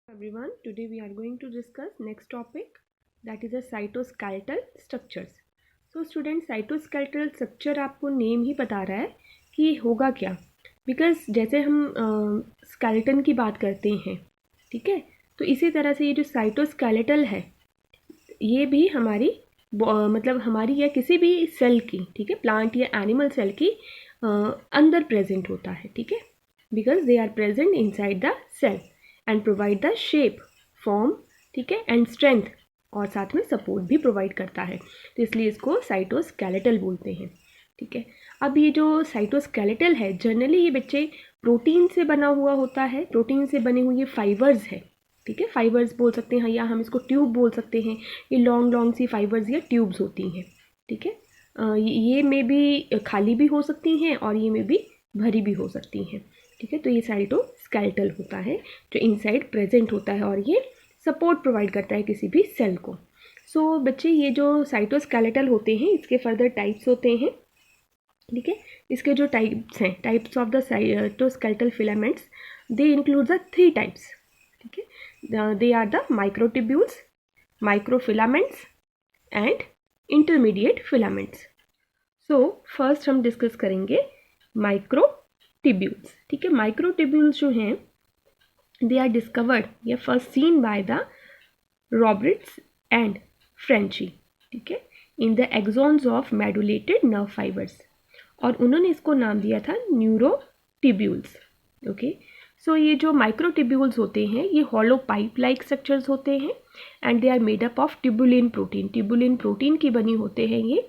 Everyone, today we are going to discuss next topic, that is a cytoskeletal structures. So student, cytoskeletal structure आपको name ही बता रहा है कि होगा क्या, बिकॉज जैसे हम स्केलेटन की बात करते हैं, ठीक है, तो इसी तरह से ये जो साइटोस्केलेटल है ये भी हमारी मतलब हमारी या किसी भी सेल की, ठीक है, प्लांट या एनिमल सेल की अंदर प्रेजेंट होता है, ठीक है, because they are present inside the cell and provide the shape, form, ठीक है, एंड स्ट्रेंथ, और साथ में सपोर्ट भी प्रोवाइड करता है, तो इसलिए इसको साइटोस्केलेटल बोलते हैं, ठीक है। अब ये जो साइटोस्केलेटल है, जनरली ये बच्चे प्रोटीन से बना हुआ होता है, प्रोटीन से बने हुए फाइबर्स है, ठीक है, फाइबर्स बोल सकते हैं या हम इसको ट्यूब बोल सकते हैं। ये लॉन्ग लॉन्ग सी फाइबर्स या ट्यूब्स होती हैं, ठीक है। ये में भी खाली भी हो सकती हैं और ये में भी भरी भी हो सकती हैं, ठीक है। तो ये साइटोस्केलेटल होता है जो इनसाइड प्रेजेंट होता है और ये सपोर्ट प्रोवाइड करता है किसी भी सेल को। सो बच्चे, ये जो साइटोस्केलेटल होते हैं इसके फर्दर टाइप्स होते हैं, ठीक है। इसके जो टाइप्स हैं, types of the cytoskeletal filaments, they include the 3 types, ठीक है। They are the microtubules, microfilaments and intermediate filaments. So first हम डिस्कस करेंगे माइक्रोट्यूब्यूल्स, ठीक है। माइक्रोट्यूब्यूल्स जो हैं, दे आर डिस्कवर्ड या first seen by the Roberts and Franchi, ठीक है, in the axons of medullated nerve fibres, और उन्होंने इसको नाम दिया था न्यूरोट्यूब्यूल्स, ओके। सो ये जो माइक्रोट्यूब्यूल्स होते हैं ये हॉलो पाइप लाइक स्ट्रक्चर्स होते हैं and they are made up of tubulin protein, tubulin protein की बनी होते हैं ये।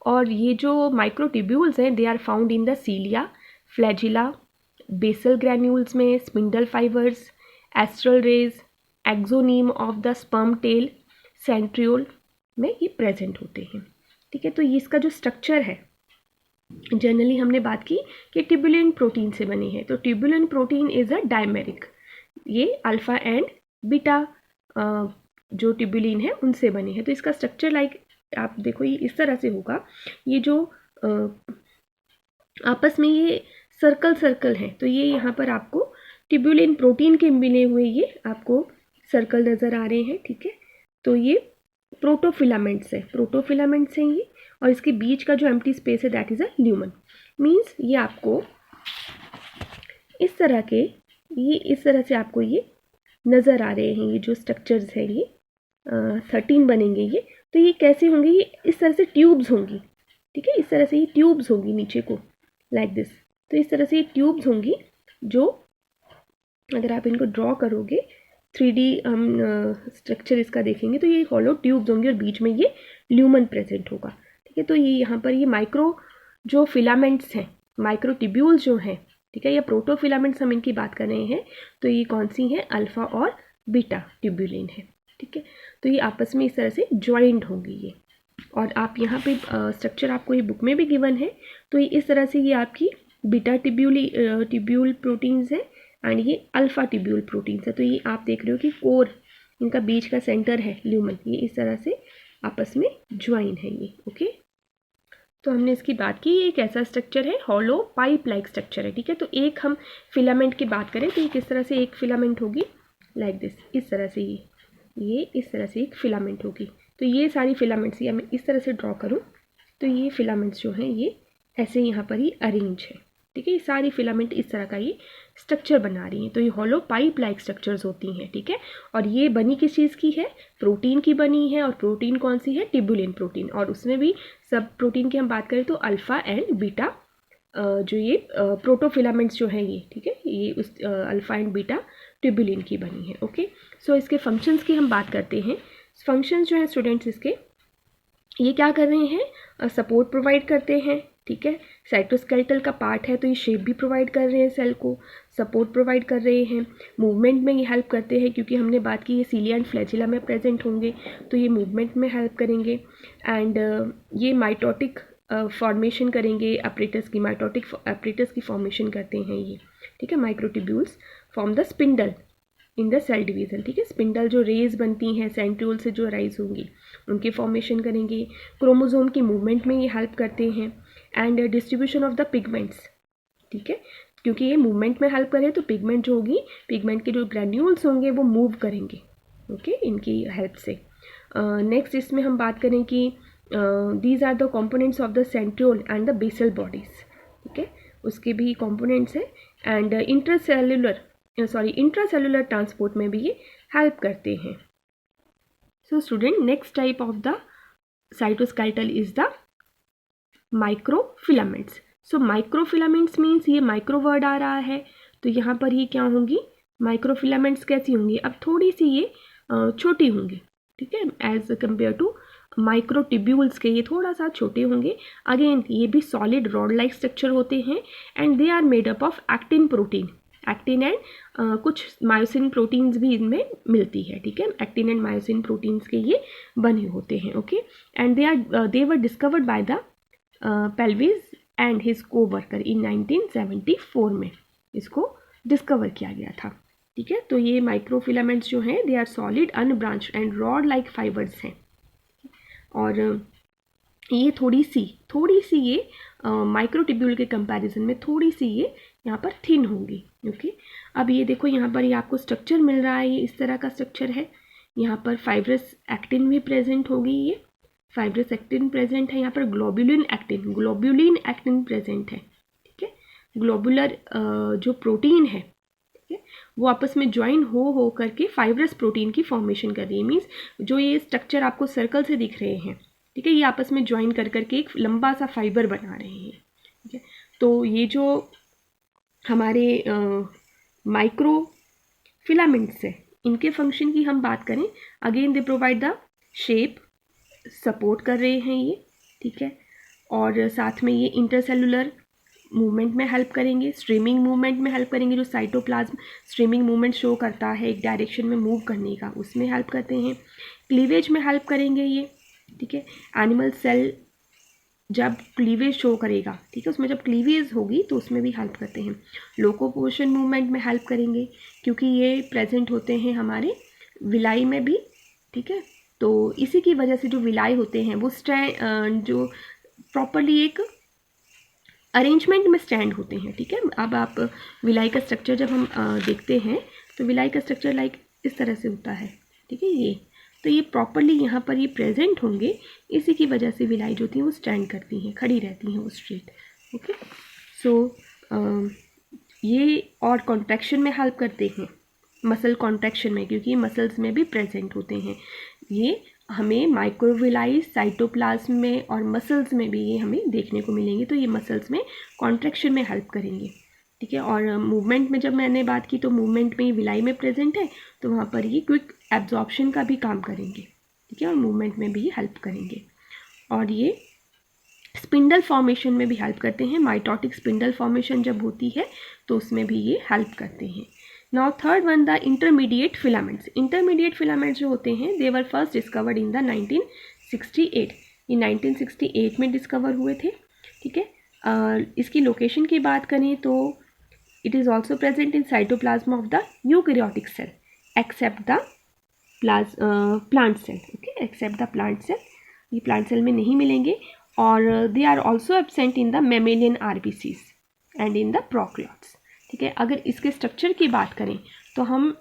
और ये जो माइक्रोट्यूब्यूल्स हैं they are found in the cilia, flagella, basal granules में, spindle fibres, astral rays, axoneme of the sperm tail, centriole में ये प्रेजेंट होते हैं, ठीक है। तो ये इसका जो स्ट्रक्चर है, जनरली हमने बात की कि ट्यूबुलिन प्रोटीन से बनी है, तो tubulin protein is a dimeric, ये अल्फा एंड बीटा जो ट्यूबुलिन है उनसे बने हैं। तो इसका स्ट्रक्चर लाइक आप देखो ये इस तरह से होगा, ये जो आपस में ये सर्कल सर्कल हैं, तो ये यहाँ पर आपको ट्यूबुलिन प्रोटीन के मिले हुए ये आपको सर्कल नज़र आ रहे हैं, ठीक है। तो ये प्रोटोफिलामेंट्स है, प्रोटोफिलामेंट्स हैं ये, और इसके बीच का जो एम्प्टी स्पेस है that is a lumen. Means ये आपको इस तरह के, ये इस तरह से आपको ये नज़र आ रहे हैं, ये जो स्ट्रक्चर्स हैं ये 13 बनेंगे ये। तो ये कैसे होंगे, ये इस तरह से ट्यूब्स होंगी, ठीक है, इस तरह से ये ट्यूब्स होंगी नीचे को लाइक दिस। तो इस तरह से ये ट्यूब्स होंगी जो अगर आप इनको ड्रॉ करोगे 3D हम स्ट्रक्चर इसका देखेंगे तो ये हॉलो ट्यूब्स होंगी और बीच में ये ल्यूमन प्रेजेंट होगा, ठीक है। तो ये यहाँ पर ये माइक्रो जो फिलामेंट्स हैं, माइक्रोट्यूब्यूल्स जो हैं, ठीक है, या प्रोटोफिलामेंट्स हम इनकी बात कर रहे हैं, तो ये कौन सी हैं, अल्फा और बीटा ट्यूब्यूलिन है, ठीक है। तो ये आपस में इस तरह से ज्वाइंट होंगी ये, और आप यहाँ पे स्ट्रक्चर आपको ये बुक में भी गिवन है, तो ये इस तरह से ये आपकी बीटा ट्यूब्यूल प्रोटीन्स है एंड ये अल्फा ट्यूब्यूल प्रोटीन्स है। तो ये आप देख रहे हो कि कोर, इनका बीच का सेंटर है ल्यूमन, ये इस तरह से आपस में ज्वाइन है ये, ओके। तो हमने इसकी बात की, ये एक ऐसा स्ट्रक्चर है, हॉलो पाइप लाइक स्ट्रक्चर है, ठीक है। तो एक हम फिलामेंट की बात करें तो ये किस तरह से एक फिलामेंट होगी, लाइक दिस, इस तरह से ये इस तरह से एक फिलामेंट होगी। तो ये सारी फिलामेंट्स, या मैं इस तरह से ड्रॉ करूँ तो ये फिलामेंट्स जो हैं ये ऐसे यहाँ पर ही अरेंज है, ठीक है। ये सारी फिलामेंट इस तरह का ये स्ट्रक्चर बना रही हैं, तो ये हॉलो पाइप लाइक स्ट्रक्चर्स होती हैं, ठीक है। और ये बनी किस चीज़ की है, प्रोटीन की बनी है, और प्रोटीन कौन सी है, ट्यूबुलिन प्रोटीन, और उसमें भी सब प्रोटीन की हम बात करें तो अल्फा एंड बीटा जो ये प्रोटोफिलामेंट्स जो हैं ये, ठीक है, ये उस अल्फा एंड बीटा ट्यूबुलिन की बनी है, ओके। सो इसके फंक्शंस की हम बात करते हैं। फंक्शंस जो हैं स्टूडेंट्स इसके, ये क्या कर रहे हैं, सपोर्ट प्रोवाइड करते हैं, ठीक है। साइटोस्केलेटल का पार्ट है तो ये शेप भी प्रोवाइड कर रहे हैं सेल को, सपोर्ट प्रोवाइड कर रहे हैं, मूवमेंट में ये हेल्प करते हैं, क्योंकि हमने बात की ये सीलिया एंड फ्लैजिला में प्रेजेंट होंगे तो ये मूवमेंट में हेल्प करेंगे, एंड ये माइटोटिक फॉर्मेशन करेंगे, अपरेटस की, माइटोटिक अपरेटस की फॉर्मेशन करते हैं ये, ठीक है। Microtubules form the spindle in the cell division, ठीक है। स्पिंडल जो रेज बनती हैं सेंट्रियोल से जो राइज होंगी उनकी फॉर्मेशन करेंगे, क्रोमोसोम की मूवमेंट में ये हेल्प करते हैं, and distribution of the pigments, ठीक है। क्योंकि ये मूवमेंट में हेल्प करे तो पिगमेंट जो होगी, पिगमेंट के जो ग्रैन्यूल्स होंगे वो मूव करेंगे, ओके, इनकी हेल्प से। नेक्स्ट इसमें हम बात करें कि these are the components of the centriole and the basal bodies, ठीक है, उसके भी कंपोनेंट्स हैं। एंड इंट्रासेलुलर ट्रांसपोर्ट में भी ये हेल्प करते हैं। So student, next type of the cytoskeletal is the microfilaments. So microfilaments means ये माइक्रो वर्ड आ रहा है, तो यहाँ पर ये क्या होंगी, माइक्रोफिलामेंट्स कैसी होंगी, अब थोड़ी सी ये छोटी होंगी, ठीक है, एज कम्पेयर टू माइक्रोट्यूब्यूल्स के ये थोड़ा सा छोटे होंगे। अगेन ये भी सॉलिड रॉड लाइक स्ट्रक्चर होते हैं and they are made up of actin protein, actin and कुछ मायोसिन प्रोटीन्स भी इनमें मिलती है, ठीक है, एक्टिन एंड मायोसिन प्रोटीन्स के ये बने होते हैं, okay. And they were discovered by the pelvis and his coworker in 1974 में इसको डिस्कवर किया गया था, ठीक है। तो ये माइक्रोफिलामेंट्स जो हैं they are solid unbranched and rod like fibres हैं, और ये थोड़ी सी ये माइक्रोट्यूब्यूल के कंपैरिजन में थोड़ी सी ये यहाँ पर थिन होंगी, ओके। अब ये देखो यहाँ पर ये आपको स्ट्रक्चर मिल रहा है, ये इस तरह का स्ट्रक्चर है, यहाँ पर फाइब्रस एक्टिन भी प्रेजेंट होगी, ये फाइब्रस एक्टिन प्रेजेंट है, यहाँ पर ग्लोबुलिन एक्टिन प्रेजेंट है, ठीक है। ग्लोबुलर जो प्रोटीन है, ठीक है, वो आपस में ज्वाइन हो करके फाइब्रस प्रोटीन की फॉर्मेशन कर रही है। मीन्स जो ये स्ट्रक्चर आपको सर्कल से दिख रहे हैं, ठीक है, ये आपस में ज्वाइन कर करके एक लंबा सा फाइबर बना रहे हैं, ठीक है। तो ये जो हमारे माइक्रो फिलामेंट्स है, इनके फंक्शन की हम बात करें, again they provide the shape, support कर रहे हैं ये, ठीक है, और साथ में ये इंटरसेलुलर मूवमेंट में हेल्प करेंगे, स्ट्रीमिंग मूवमेंट में हेल्प करेंगे, जो साइटोप्लाज्म स्ट्रीमिंग मूवमेंट शो करता है एक डायरेक्शन में मूव करने का, उसमें हेल्प करते हैं। क्लीवेज में हेल्प करेंगे ये, ठीक है, एनिमल सेल जब क्लीवेज शो करेगा, ठीक है, उसमें जब क्लीवेज होगी तो उसमें भी हेल्प करते हैं। लोकोमोशन मूवमेंट में हेल्प करेंगे क्योंकि ये प्रेजेंट होते हैं हमारे विलाई में भी, ठीक है। तो इसी की वजह से जो विलाई होते हैं वो जो प्रॉपरली एक अरेंजमेंट में स्टैंड होते हैं, ठीक है। अब आप विलाई का स्ट्रक्चर जब हम देखते हैं तो विलाई का स्ट्रक्चर लाइक इस तरह से होता है, ठीक है, ये तो ये प्रॉपरली यहाँ पर ये प्रेजेंट होंगे, इसी की वजह से विलाई जो होती हैं वो स्टैंड करती हैं, खड़ी रहती हैं वो स्ट्रेट, ओके। सो ये और कॉन्ट्रैक्शन में हेल्प करते हैं, मसल कॉन्ट्रैक्शन में, क्योंकि ये मसल्स में भी प्रेजेंट होते हैं। ये हमें माइक्रोविलाई साइटोप्लाज्म में और मसल्स में भी ये हमें देखने को मिलेंगे, तो ये मसल्स में कॉन्ट्रैक्शन में हेल्प करेंगे, ठीक है। और मूवमेंट में जब मैंने बात की तो मूवमेंट में ये विलाई में प्रेजेंट है, तो वहाँ पर ये क्विक एब्जॉर्प्शन का भी काम करेंगे, ठीक है, और मूवमेंट में भी हेल्प करेंगे। और ये स्पिंडल फॉर्मेशन में भी हेल्प करते हैं, माइटोटिक स्पिंडल फॉर्मेशन जब होती है तो उसमें भी ये हेल्प करते हैं। Now third one, the intermediate filaments. Intermediate filaments जो होते हैं they were first discovered in the 1968, ये 1968 में डिस्कवर हुए थे, ठीक है। इसकी लोकेशन की बात करें तो it is also present in cytoplasm of the eukaryotic cell except the plant cell, okay, except the plant cell, ये प्लांट सेल में नहीं मिलेंगे। और they are also absent in the mammalian RBCs and in the prokaryotes, ठीक है। अगर इसके structure की बात करें तो हम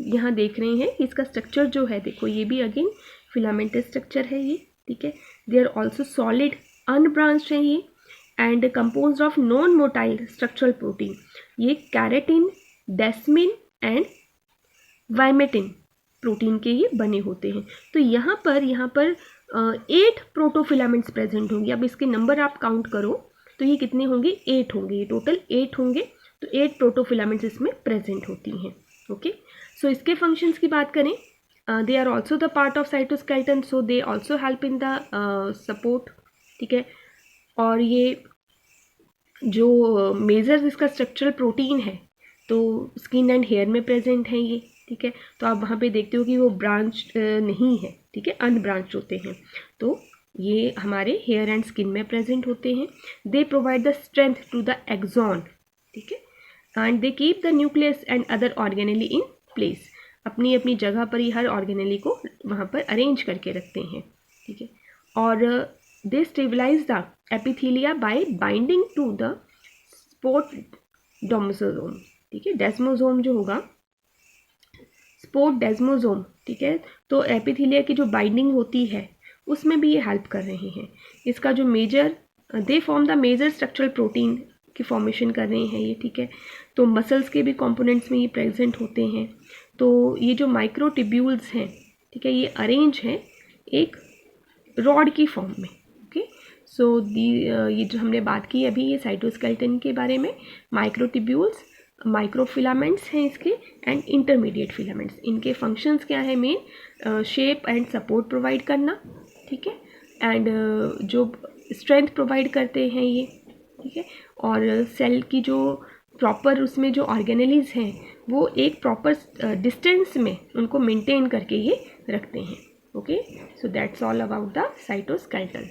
यहाँ देख रहे हैं कि इसका स्ट्रक्चर जो है, देखो ये भी अगेन फिलामेंटस स्ट्रक्चर है ये, ठीक है। They are also solid unbranched है ये and composed of non motile structural protein, ये keratin, desmin and vimentin protein के ये बने होते हैं। तो यहाँ पर 8 प्रोटोफिलामेंट्स प्रेजेंट होंगे। अब इसके नंबर आप काउंट करो तो ये कितने होंगे, 8 होंगे, ये टोटल 8 होंगे, तो 8 प्रोटोफिलामेंट्स इसमें प्रेजेंट होती हैं, ओके। सो इसके फंक्शंस की बात करें, they are also the part of cytoskeleton, so they also help in the support, ठीक है। और ये जो मेजर इसका स्ट्रक्चरल प्रोटीन है तो स्किन एंड हेयर में प्रेजेंट है ये, ठीक है। तो आप वहाँ पे देखते हो कि वो ब्रांच नहीं है, ठीक है, अनब्रांच होते हैं, तो ये हमारे हेयर एंड स्किन में प्रेजेंट होते हैं। They provide the strength to the axon, ठीक है, and they keep the nucleus and other organelle in place, अपनी अपनी जगह पर ही हर ऑर्गेनेली को वहाँ पर अरेंज करके रखते हैं, ठीक है। और they stabilise the epithelia by binding to the sport domosome, ठीक है। डेस्मोसोम जो होगा स्पोर डेस्मोसोम, ठीक है। तो एपिथेलिया की जो बाइंडिंग होती है उसमें भी ये हेल्प कर रहे हैं। इसका जो major they form the major structural protein की फॉर्मेशन कर रहे हैं ये, ठीक है। तो मसल्स के भी कंपोनेंट्स में ये प्रेजेंट होते हैं। तो ये जो माइक्रोट्यूब्यूल्स हैं, ठीक है, ये अरेंज हैं एक रॉड की फॉर्म में, ओके। सो ये जो हमने बात की अभी ये साइटोस्केलेटन के बारे में, माइक्रोट्यूब्यूल्स, माइक्रोफिलामेंट्स हैं इसके एंड इंटरमीडिएट फिलामेंट्स। इनके फंक्शंस क्या है main, shape and support provide करना, ठीक है, एंड जो स्ट्रेंथ प्रोवाइड करते हैं ये, ठीक है। और सेल की जो प्रॉपर उसमें जो ऑर्गेनेलीज हैं वो एक प्रॉपर डिस्टेंस में उनको मेंटेन करके ये रखते हैं, okay. So that's all about the cytoskeleton.